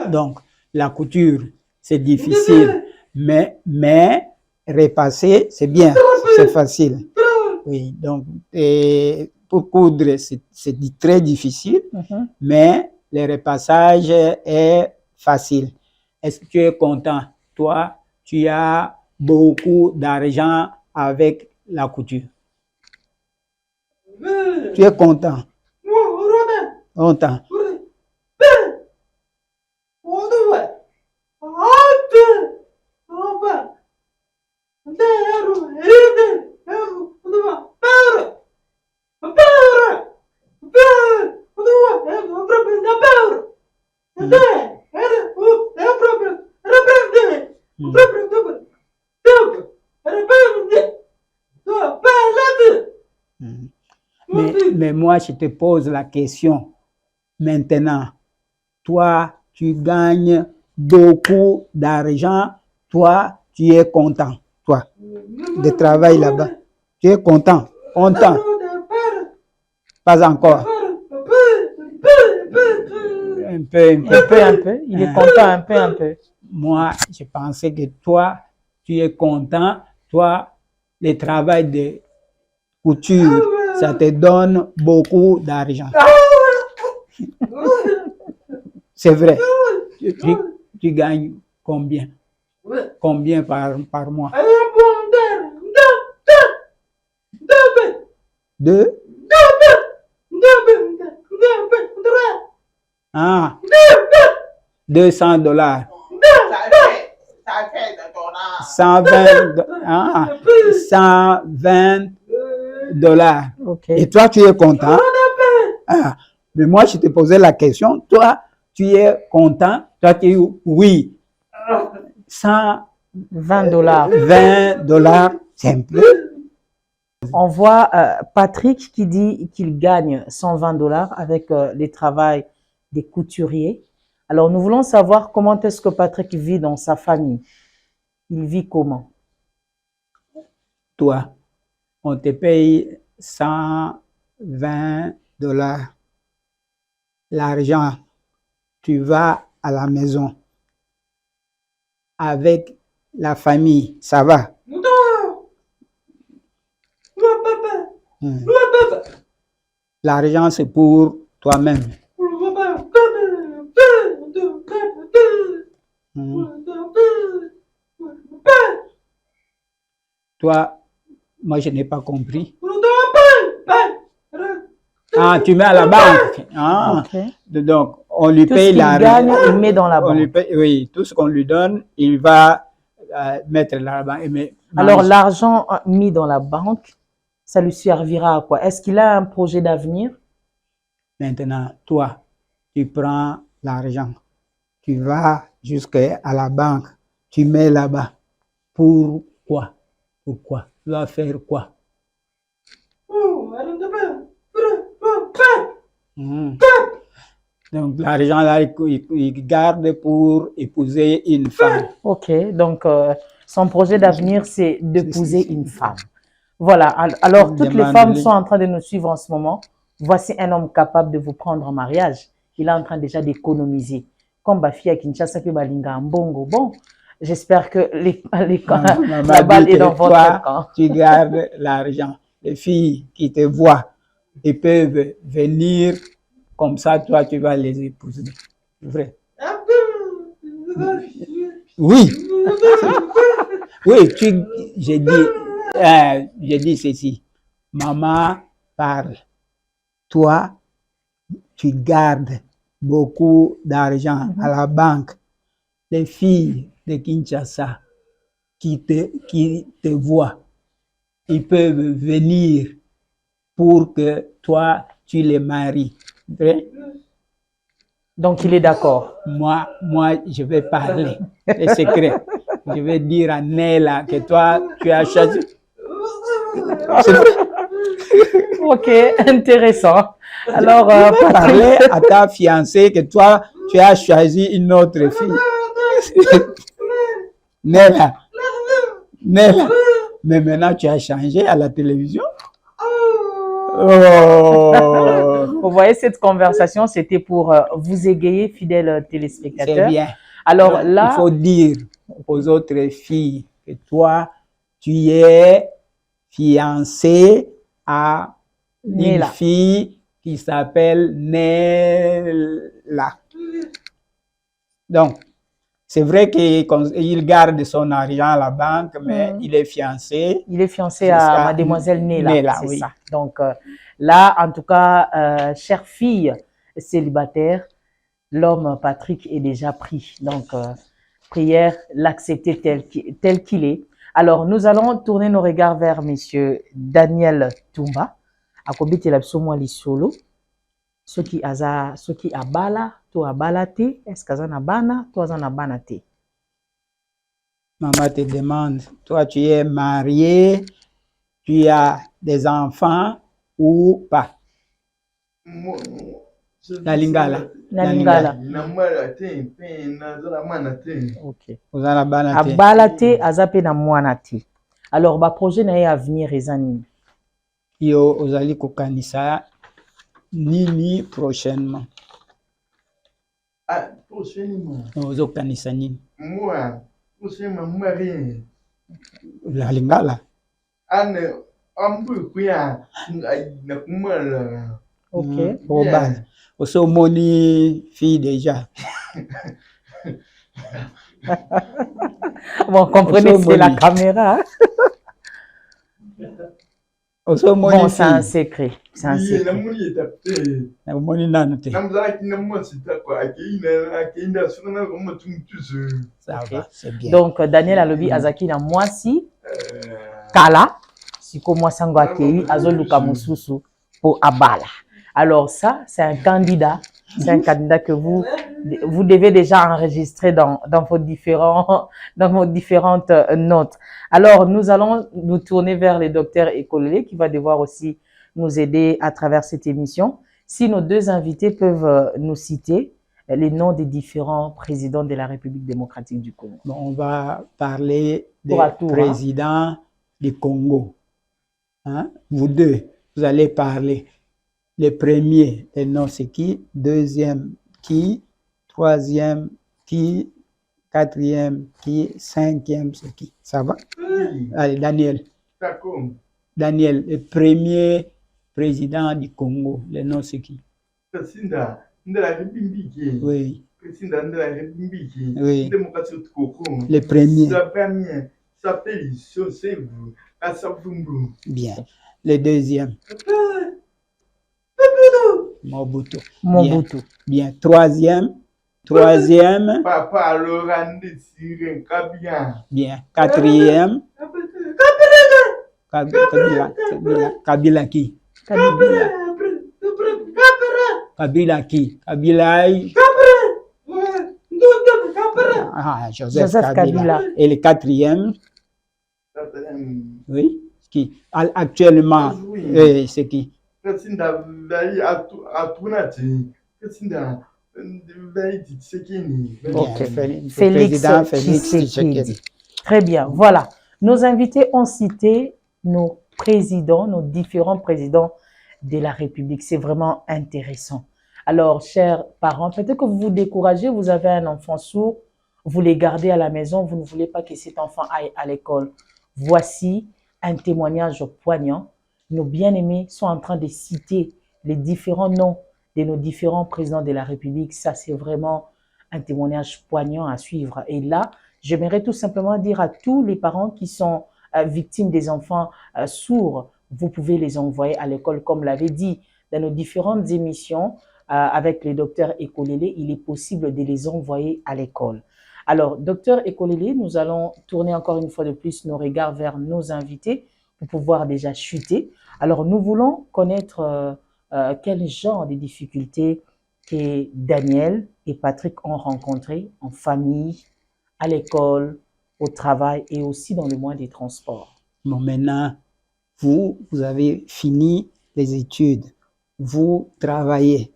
Donc, la couture, c'est difficile, mais repasser, c'est bien, c'est facile. Oui, donc, pour coudre, c'est très difficile, mais le repassage est facile. Est-ce que tu es content? Toi, tu as beaucoup d'argent avec la couture. Tu es content? Content. Mais moi, je te pose la question maintenant. Toi, tu gagnes beaucoup d'argent. Toi, tu es content. Toi. de travail là-bas. Tu es content? Content? Pas encore. Un peu. Il est content un peu. Moi, je pensais que toi, tu es content. Toi, le travail de couture, ça te donne beaucoup d'argent. C'est vrai. Tu gagnes combien? Combien par mois? 2? Ah, $200. Ça fait de ton âme. 120 $. Ok. Et toi, tu es content? Ah, mais moi, je te posais la question. Toi, tu es content? Toi, tu es oui. 20 $. $20, c'est un peu. On voit Patrick qui dit qu'il gagne 120 $ avec le travail des couturiers. Alors, nous voulons savoir comment est-ce que Patrick vit dans sa famille. Il vit comment? Toi, on te paye 120 $. L'argent, tu vas à la maison avec la famille, ça va? L'argent, c'est pour toi-même. Toi, moi, je n'ai pas compris. Ah, tu mets à la banque. Ah, Ok. donc, on lui Tout paye ce qu'il l'argent. gagne, il met dans la On lui banque. paye, oui, tout ce qu'on lui donne, il va mettre là-bas. Alors, l'argent mis dans la banque, ça lui servira à quoi? Est-ce qu'il a un projet d'avenir? Maintenant, toi, tu prends l'argent, tu vas jusqu'à la banque, tu mets là-bas. Pourquoi? Pourquoi? Tu vas faire quoi? Donc, l'argent là, il garde pour épouser une femme. Ok, donc son projet d'avenir, c'est d'épouser une femme. Voilà, alors toutes les femmes sont en train de nous suivre en ce moment. Voici un homme capable de vous prendre en mariage. Il est en train déjà d'économiser. Comme Bafi à Kinshasa, que Balinga Mbongo. Bon, j'espère que la balle est dans votre camp. Tu gardes l'argent. Les filles qui te voient, ils peuvent venir comme ça, toi, tu vas les épouser. C'est vrai. Oui. Oui, j'ai dit ceci. Maman parle. Toi, tu gardes beaucoup d'argent à la banque. Les filles de Kinshasa qui te voient, ils peuvent venir pour que toi, tu les maries. Vrai? Donc, il est d'accord. Moi, je vais parler les secrets. Je vais dire à Néla que toi, tu as choisi. C'est vrai. Ok, intéressant. Alors, parler à ta fiancée que toi, tu as choisi une autre fille. Néla. Mais maintenant, tu as changé à la télévision. Oh. Vous voyez, cette conversation, c'était pour vous égayer, fidèles téléspectateurs. C'est bien. Alors donc, là, il faut dire aux autres filles que toi, tu es fiancée à une fille qui s'appelle Néla. Donc, c'est vrai qu'il garde son argent à la banque, mais il est fiancé. Il est fiancé à mademoiselle Néla, c'est ça. Donc là, en tout cas, chère fille célibataire, l'homme Patrick est déjà pris. Donc, prière, l'accepter tel qu'il est. Alors, nous allons tourner nos regards vers monsieur Daniel Tumba. Akobiti la biso mwa lisolo. Soki abala, to abala te, est-ce qu'aza na bana, to aza na bana te? Maman te demande, toi tu es marié, tu as des enfants ou pas? Na lingala. Ok. Abala te, aza pe na mwana te. Alors, ba projet na ye à venir eza nini? Yo ozali kokanisa nini prochainement? Ah, prochainement. Ozokanisa nini? Moi, prochainement, moi rien. La lingala. Anne, ambu kuya, na kumala. Ok. Au base. Oso moni fille déjà. Bon, comprenez, Oso c'est la moni. caméra. Oso moni Bon, c'est un fille. secret. C'est un Oui, secret. na muni tapé. Na moni nanote. Namzaki na moi c'est quoi? Akina suna comme tout Ça Ok. va, c'est bien. Donc, Daniel Alobi Azaki na mwasi kala siko mwasango akei azoluka mususu pour abala. Alors ça, c'est un candidat que vous devez déjà enregistrer dans vos différentes notes. Alors, nous allons nous tourner vers le docteur Ekolele qui va devoir aussi nous aider à travers cette émission. Si nos deux invités peuvent nous citer les noms des différents présidents de la République démocratique du Congo. Bon, on va parler des Tour à tour, présidents du Congo. Hein? Vous deux, vous allez parler. Le premier, le nom c'est qui? Deuxième, qui? Troisième, qui? Quatrième, qui? Cinquième, c'est qui? Ça va? Oui. Allez, Daniel. D'accord. Daniel, le premier président du Congo, le nom c'est qui? Président de la République. Oui. Président de la République. Oui. Démocratie du Congo. Le premier. Le premier s'appelle Joseph Kasavubu. Bien. Le deuxième. Mobutu. Mobutu. Bien. Troisième. Papa Laurent Désiré Kabila. Bien. Quatrième. Kabila qui? Kabila qui? Kabila. Ah, Joseph Kabila. Et le quatrième? Oui. Qui? Actuellement, c'est qui? Président Vaï Atunati. Président Vaï Tshisekedi. Ok. Félix Tshisekedi. Tshisekedi. Très bien. Voilà. Nos invités ont cité nos présidents, nos différents présidents de la République. C'est vraiment intéressant. Alors, chers parents, peut-être que vous vous découragez, vous avez un enfant sourd, vous les gardez à la maison, vous ne voulez pas que cet enfant aille à l'école. Voici un témoignage poignant. Nos bien-aimés sont en train de citer les différents noms de nos différents présidents de la République. Ça, c'est vraiment un témoignage poignant à suivre. Et là, j'aimerais tout simplement dire à tous les parents qui sont victimes des enfants sourds, vous pouvez les envoyer à l'école, comme l'avait dit dans nos différentes émissions avec le docteur Ekolele, il est possible de les envoyer à l'école. Alors, docteur Ekolele, nous allons tourner encore une fois de plus nos regards vers nos invités pour pouvoir déjà chuter. Alors, nous voulons connaître quel genre de difficultés que Daniel et Patrick ont rencontrées en famille, à l'école, au travail et aussi dans le moyen des transports. Bon, maintenant, vous avez fini les études, vous travaillez.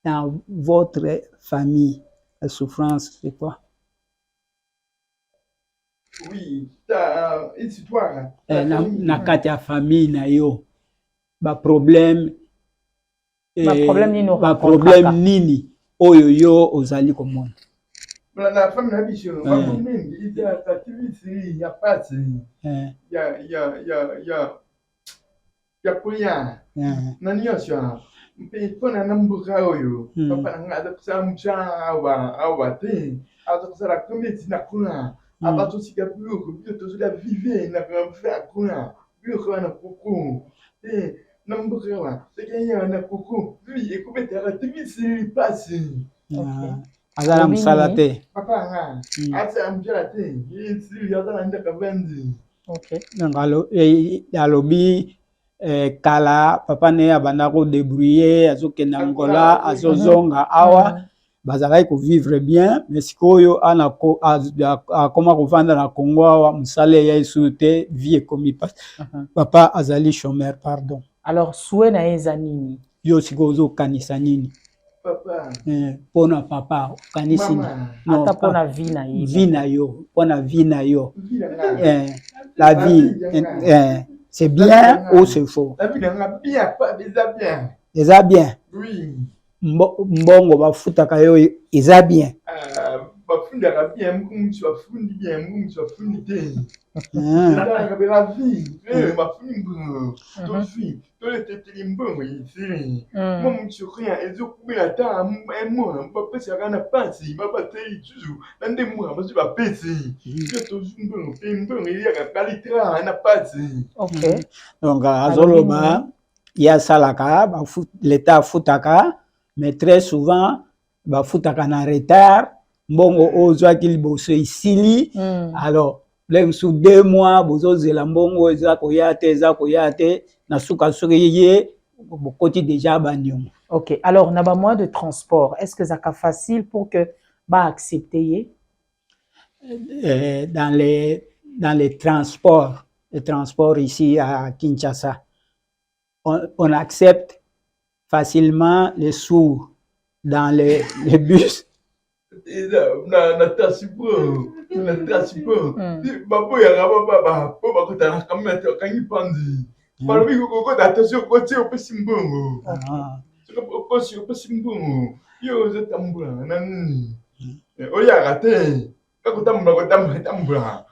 Dans votre famille, la souffrance, c'est quoi? Oui, t'as une histoire. Na kati ya famille na yo, problème nini oyo yo ozali komona? La famille na biso, famille il y a activité, il y a pas il y a kuya. Nani yosha. Mpona na mbuka oyo. Papa nga adakusa mcha awa te. Adakusa la community na kuna. Abato sika bureau, bio to la vivre na faire kuna. Bureau na kuku. Na mbuka wa. Sekenya na kuku. Lui ekubete activité passe. Azala musala te. Papa nga. Asa mjala te. Yesi yadana ndaka vendi. OK. Ngalo alobi kala papa ne abanda ko débrouiller azokenda Angola azozonga awa bazalaki ko vivre bien mais sikoyo ana ko akoma kovanda na Congo awa musale ya isute vie ekomi passe papa azali chômeur pardon. Alors souhait na eza nini? Yo sikozo kanisa nini? Papa. Pona papa kanisi Maman. Ata pona vie na ye. vie na yo, pona vie na yo. Vie na nga. La vie, c'est bien ou c'est faux? La vie na bien, pas déjà bien. Eza bien. Oui. Mbongo bafutaka yo eza bien. Bafundaka bien, mkungu bafundi bien, mkungu bafundi te. La vie, bafundi mbongo. Tofi, toleteli mbongo ici. Moi mtu rien, ezokubela ta moi, bapesa kana pasi, babateli toujours. Nande moi, bazo bapesi. Yo tozumbongo, pe mbongo ya kalitra na pasi. OK. Donc azoloba ya salaka, l'État futaka, mais très souvent bafutaka na retard. Mbongo ozwaki liboso isili. Alors même sous 2 mois bozozela mbongo eza koya te na suka soki ye bokoti déjà baniongo. OK. Alors na ba moyen de transport, est-ce que ça ka facile pour que ba accepter dans les transports ici à Kinshasa, on accepte facilement les sourds dans les bus. Na tasipo babo ya baba po bakota kameta kangi pandi balobi ko datation ko tie opesi mbongo ko mbongo yozetambula nani oya gate ko tambula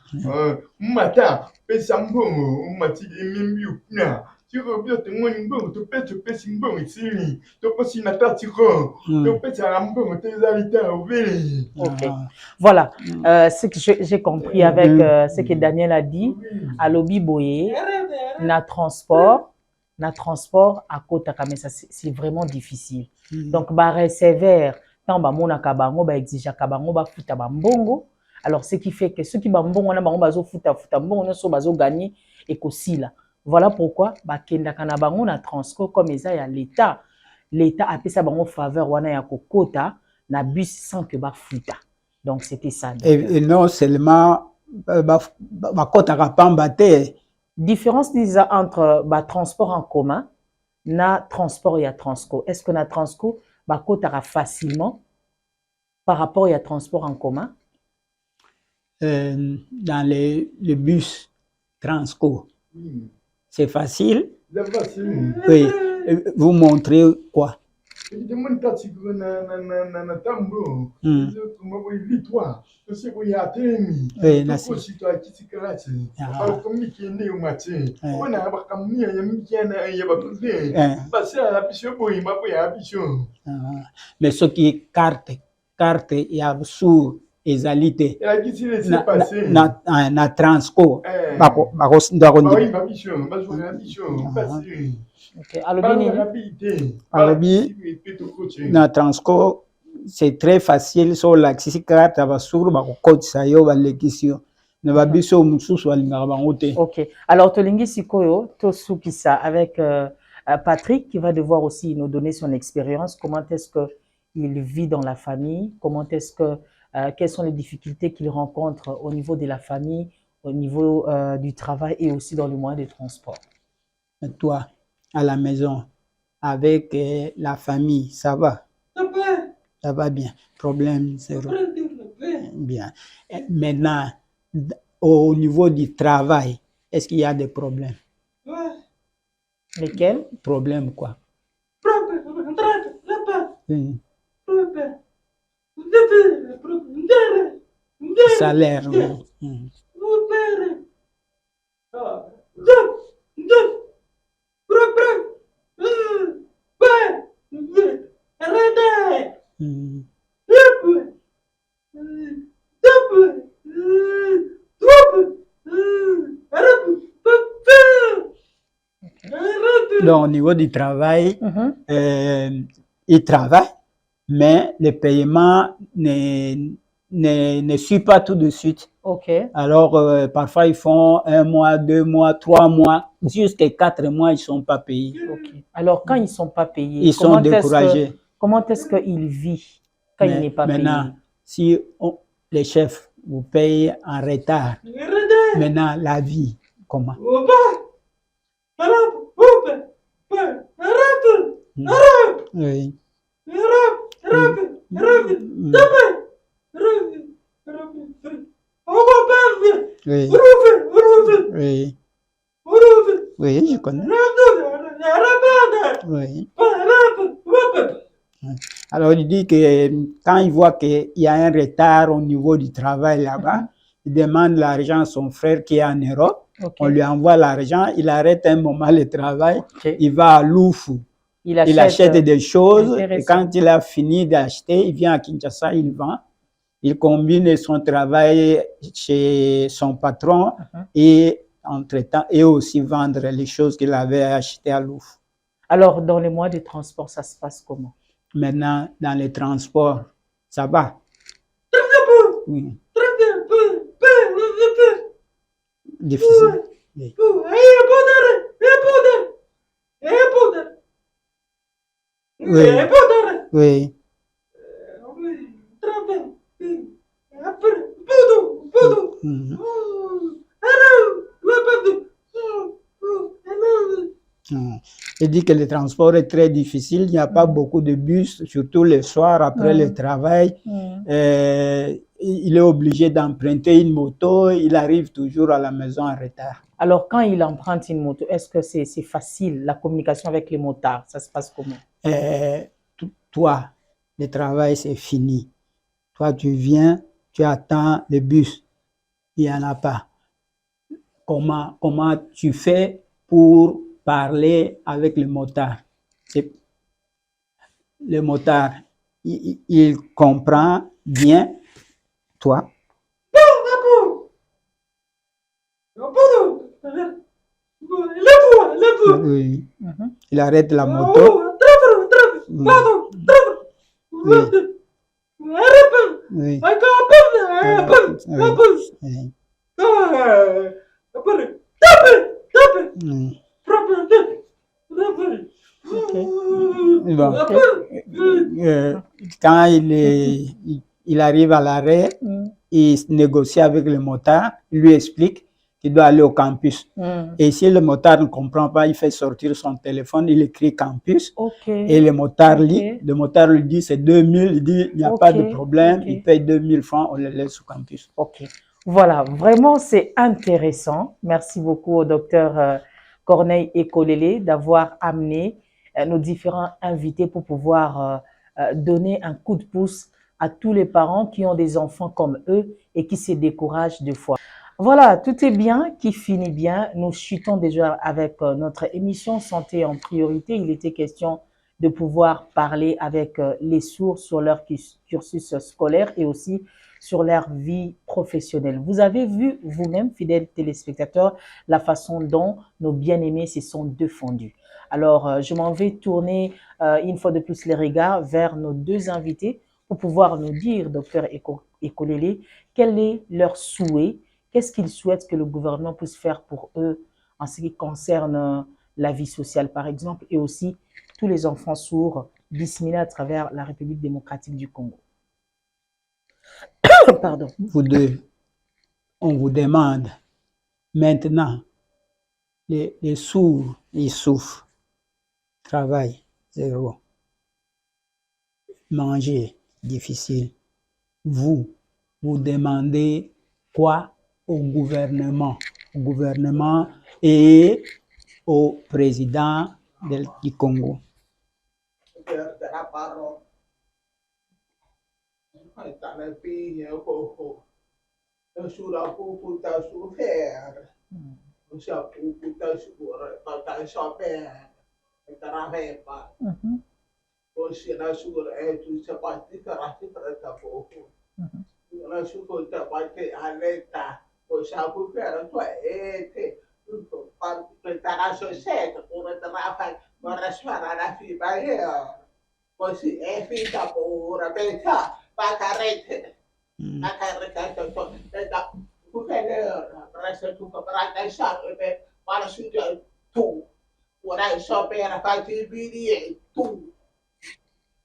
mata pesa mbongo mati mimbi ukuna tiko bio tengoni mbongo to pesi mbongo isini to posi na tatiko to pesa mbongo tezalita oveli. OK. Voilà, ce que j'ai compris avec ce que Daniel a dit. À Lobi Boye, na transport à Kota Kamesa, c'est vraiment difficile. Donc, ba recevoir, tant ba mona kabango, ba exige kabango, ba futa ba mbongo. Alors, ce qui fait que ceux qui ba mbongo na bango bazo futa mbongo na so bazo gagner et kosila. Voilà pourquoi ba kenda kana bango na transport comme ça ya l'État. L'État a fait ça bango faveur wana ya kokota na bus sans que ba futa. Donc c'était ça. Et non seulement ba kota ka pamba te. Différence déjà entre ba transport en commun na transport ya Transco. Est-ce que na Transco ba kota ka facilement par rapport à transport en commun? Dans le bus Transco. C'est facile. C'est facile. Oui. Vous montrez quoi? Mais ce qui est carte il y a sous ezalité na Transco Okay. Alobi na Transco c'est très facile sur l'accès carte ba sur ba code ça yo ba lekisio na ba biso mususu alingaka bango te. OK. Alors tolingi sikoyo to sukisa avec Patrick qui va devoir aussi nous donner son expérience, comment est-ce que il vit dans la famille, comment est-ce que quelles sont les difficultés qu'il rencontre au niveau de la famille, au niveau du travail et aussi dans les moyens de transport. Toi, à la maison, avec la famille, ça va? Ça va bien. Problème zéro. Bien. Maintenant, au niveau du travail, est-ce qu'il y a des problèmes? Lesquels? Problème quoi? Salaire. Donc, au niveau du travail, il travaille, mais le paiement ne suit pas tout de suite. OK. Alors, parfois, ils font 1 mois, 2 mois, 3 mois, jusqu'à 4 mois, ils ne sont pas payés. OK. Alors, quand ils ne sont pas payés, ils sont découragés. Comment est-ce qu'il vit quand il n'est pas payé? Maintenant, si les chefs vous payent en retard, maintenant, la vie, comment? Oui. Oui. Oui. Oui, je connais. Oui. Alors, il dit que quand il voit qu'il y a un retard au niveau du travail là-bas, il demande l'argent à son frère qui est en Europe. On lui envoie l'argent, il arrête un moment le travail, il va à Loufou. Il achète des choses et quand il a fini d'acheter, il vient à Kinshasa, il vend. Il combine son travail chez son patron et entre-temps, et aussi vendre les choses qu'il avait achetées à Loufou. Alors, dans les mois de transport, ça se passe comment? Maintenant, dans les transports, ça va. Oui. Difficile. Oui. Oui. Oui. Il dit que le transport est très difficile, il n'y a pas beaucoup de bus, surtout le soir après le travail. Il est obligé d'emprunter une moto, il arrive toujours à la maison en retard. Alors, quand il emprunte une moto, est-ce que c'est facile, la communication avec les motards? Ça se passe comment? Toi, le travail, c'est fini. Toi, tu viens, tu attends le bus. Il n'y en a pas. Comment tu fais pour parler avec le motard? Le motard, il comprend bien toi. Oui. Il arrête la moto. Oui. Oui. Bon. Quand il arrive à l'arrêt, il négocie avec le motard, il lui explique qu'il doit aller au campus. Et si le motard ne comprend pas, il fait sortir son téléphone, il écrit campus. Et le motard lit. Le motard lui dit c'est 2000, il dit il n'y a pas de problème, il paye 2000 francs, on le laisse au campus. Voilà, vraiment c'est intéressant. Merci beaucoup au docteur Corneille Ekolele d'avoir amené nos différents invités pour pouvoir donner un coup de pouce à tous les parents qui ont des enfants comme eux et qui se découragent deux fois. Voilà, tout est bien, qui finit bien. Nous chutons déjà avec notre émission Santé en priorité. Il était question de pouvoir parler avec les sourds sur leur cursus scolaire et aussi sur leur vie professionnelle. Vous avez vu vous-même, fidèles téléspectateurs, la façon dont nos bien-aimés se sont défendus. Alors, je m'en vais tourner une fois de plus les regards vers nos deux invités pour pouvoir nous dire, docteur Ekolele, quel est leur souhait, qu'est-ce qu'ils souhaitent que le gouvernement puisse faire pour eux en ce qui concerne la vie sociale, par exemple, et aussi tous les enfants sourds disséminés à travers la République démocratique du Congo. Pardon. Vous deux, on vous demande maintenant, les sourds, ils souffrent, travail, zéro, manger, difficile. Vous demandez quoi au gouvernement et au président du Congo?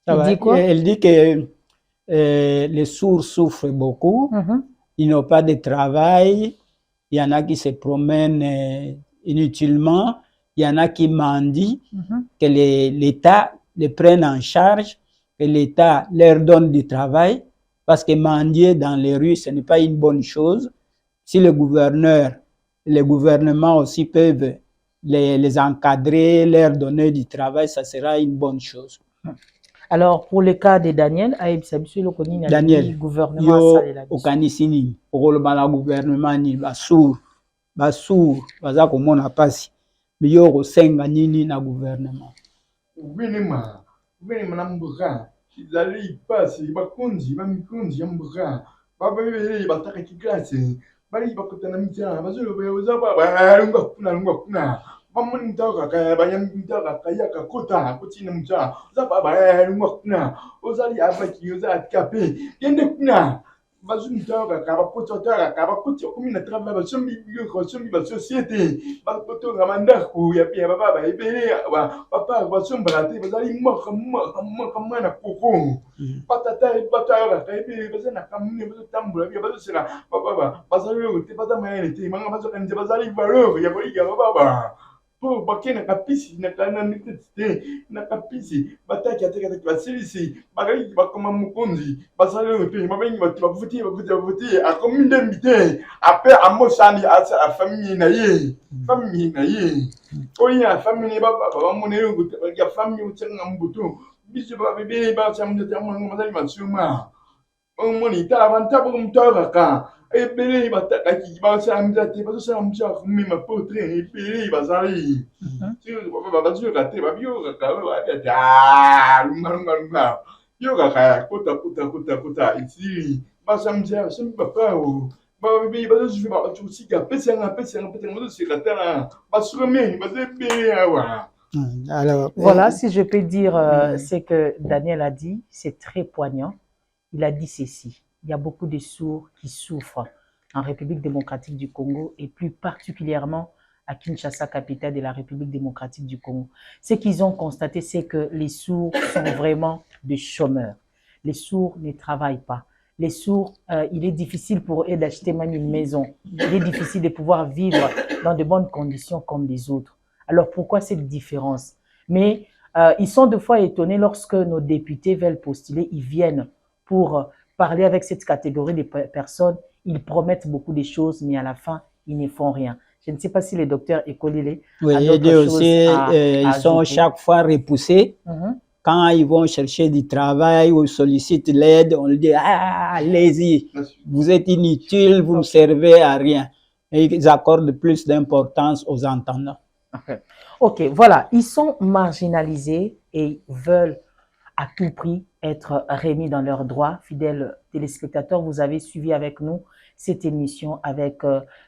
Elle dit que les sourds souffrent beaucoup, ils n'ont pas de travail, il y en a qui se promènent inutilement, il y en a qui mendient, que l'État les prenne en charge que l'État leur donne du travail, parce que mendier dans les rues, ce n'est pas une bonne chose. Si le gouvernement aussi peuvent les encadrer, leur donner du travail, ça sera une bonne chose. Alors, pour le cas de Daniel, Daniel, gouvernement yo okanisini, okolobana gouvernement ni basur, baza komona pasi, mais yo kosenga nini na gouvernement. Gouvernement na mbuga, izali pasi, bakunzi, bamikunzi ya mbuga, babele bataka kiklase, bali bakotana mita, bazolo bayoza baba, lunga kuna. Bamuni mtaka kaya bayan mtaka kaya kakota kutina mta zaba ba lunga kuna ozali abaki oza atkape yende kuna bazu mtaka ka bakota taka ka bakoti komina travail basombi biko sombi ba société bakoto ngamanda ku ya pia baba ba ebele ba papa basomba te bazali mwaka mwana koko patata bataka ka ebele bazana kamune bazotambula bia bazosera baba bazali te bazama te manga bazokanje bazali valeur ya boliga baba bakena kapisi na kapisi bataki ateka basilisi bagali bakoma mukonzi basale pe mabengi bavuti akomi ndembite ape amosani asa a famille na ye oya famille baba monero ya famille utsenga mbuto biso ba bebe ba chamunda tamanga mazali masuma omoni tala bantabo mutaka ebele batakaki basamza te bazosamza kumema portrait ebele bazali bazoyoka te babioka kawe lunga yoka kaya kota isiri basamza sombi bapao babebi bazosufi bazosika pesanga bazosika tala basomeni bazebele awa. Alors, voilà, si je peux dire ce que Daniel a dit, c'est très poignant. Il a dit ceci: il y a beaucoup de sourds qui souffrent en République démocratique du Congo et plus particulièrement à Kinshasa, capitale de la République démocratique du Congo. Ce qu'ils ont constaté, c'est que les sourds sont vraiment des chômeurs. Les sourds ne travaillent pas. Les sourds, il est difficile pour eux d'acheter même une maison. Il est difficile de pouvoir vivre dans de bonnes conditions comme les autres. Alors pourquoi cette différence? Mais ils sont deux fois étonnés lorsque nos députés veulent postuler, ils viennent pour parler avec cette catégorie de personnes. Ils promettent beaucoup de choses, mais à la fin, ils ne font rien. Je ne sais pas si le docteur Ekolile a d'autres choses ils sont chaque fois repoussés. Quand ils vont chercher du travail ou sollicitent l'aide, on leur dit « Ah, allez-y, vous êtes inutile, vous ne servez à rien. » Et ils accordent plus d'importance aux entendants. Ok, voilà. Ils sont marginalisés et veulent à tout prix être remis dans leurs droits. Fidèles téléspectateurs, vous avez suivi avec nous cette émission avec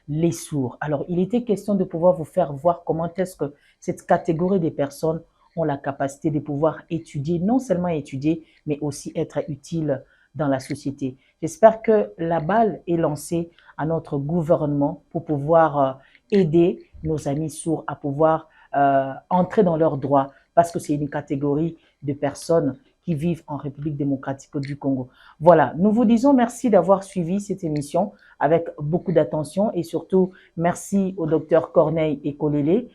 les sourds. Alors, il était question de pouvoir vous faire voir comment est-ce que cette catégorie de personnes ont la capacité de pouvoir étudier, non seulement étudier, mais aussi être utile dans la société. J'espère que la balle est lancée à notre gouvernement pour pouvoir aider nos amis sourds à pouvoir entrer dans leurs droits, parce que c'est une catégorie de personnes qui vivent en République démocratique du Congo. Voilà, nous vous disons merci d'avoir suivi cette émission avec beaucoup d'attention et surtout merci au docteur Corneille Ekolile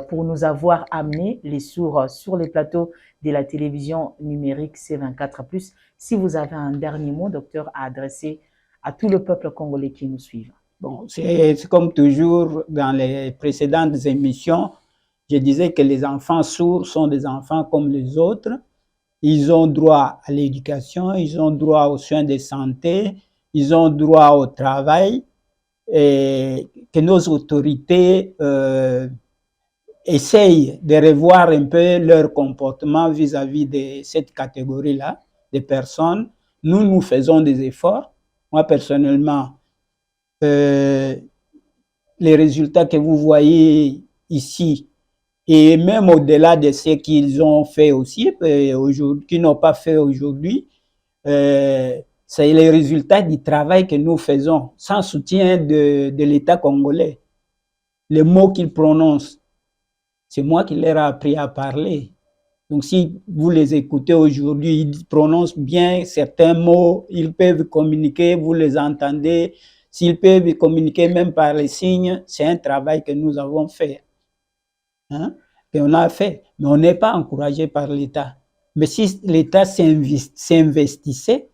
pour nous avoir amené les sourds sur les plateaux de la télévision numérique C24+. Si vous avez un dernier mot, docteur, à adresser à tout le peuple congolais qui nous suit. Bon, c'est comme toujours dans les précédentes émissions, je disais que les enfants sourds sont des enfants comme les autres. Ils ont droit à l'éducation, ils ont droit aux soins de santé, ils ont droit au travail, et que nos autorités essayent de revoir un peu leur comportement vis-à-vis de cette catégorie-là de personnes. Nous faisons des efforts. Moi, personnellement, les résultats que vous voyez ici, et même au-delà de ce qu'ils ont fait aussi, qu'ils n'ont pas fait aujourd'hui, c'est les résultats du travail que nous faisons, sans soutien de l'État congolais. Les mots qu'ils prononcent, c'est moi qui leur ai appris à parler. Donc si vous les écoutez aujourd'hui, ils prononcent bien certains mots, ils peuvent communiquer, vous les entendez. S'ils peuvent communiquer même par les signes, c'est un travail que nous avons fait. Hein, qu'on a fait, mais on n'est pas encouragé par l'État. Mais si l'État s'investissait,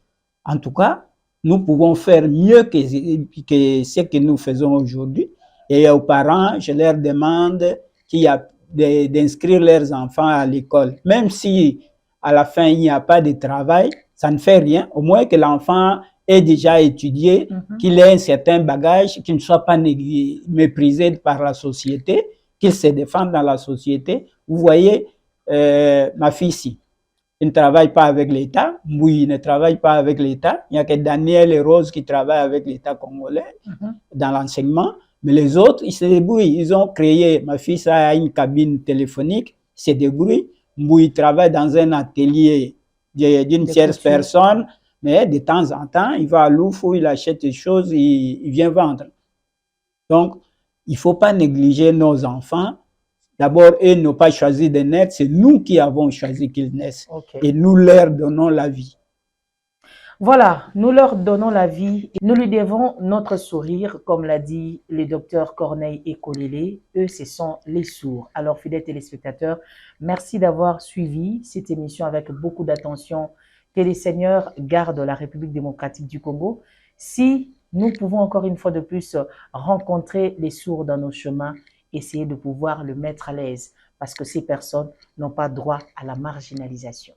en tout cas, nous pouvons faire mieux que ce que nous faisons aujourd'hui. Et aux parents, je leur demande d'inscrire leurs enfants à l'école. Même si à la fin, il n'y a pas de travail, ça ne fait rien. Au moins que l'enfant ait déjà étudié, qu'il ait un certain bagage, qu'il ne soit pas méprisé par la société, qu'il se défende dans la société. Vous voyez, ma fille ici, il ne travaille pas avec l'État. Oui, il ne travaille pas avec l'État. Il n'y a que Daniel et Rose qui travaillent avec l'État congolais dans l'enseignement. Mais les autres, ils se débrouillent. Ils ont créé, ma fille a une cabine téléphonique, il se débrouille. Mbou, il travaille dans un atelier d'une tierce personne, mais de temps en temps, il va à Loufou, il achète des choses, il vient vendre. Donc, il ne faut pas négliger nos enfants. D'abord, eux n'ont pas choisi de naître, c'est nous qui avons choisi qu'ils naissent. Et nous leur donnons la vie. Voilà, nous leur donnons la vie. Nous lui devons notre sourire, comme l'a dit le docteur Corneille Ekolele. Eux, ce sont les sourds. Alors, fidèles téléspectateurs, merci d'avoir suivi cette émission avec beaucoup d'attention. Que les seigneurs gardent la République démocratique du Congo. Si nous pouvons encore une fois de plus rencontrer les sourds dans nos chemins, essayer de pouvoir le mettre à l'aise, parce que ces personnes n'ont pas droit à la marginalisation.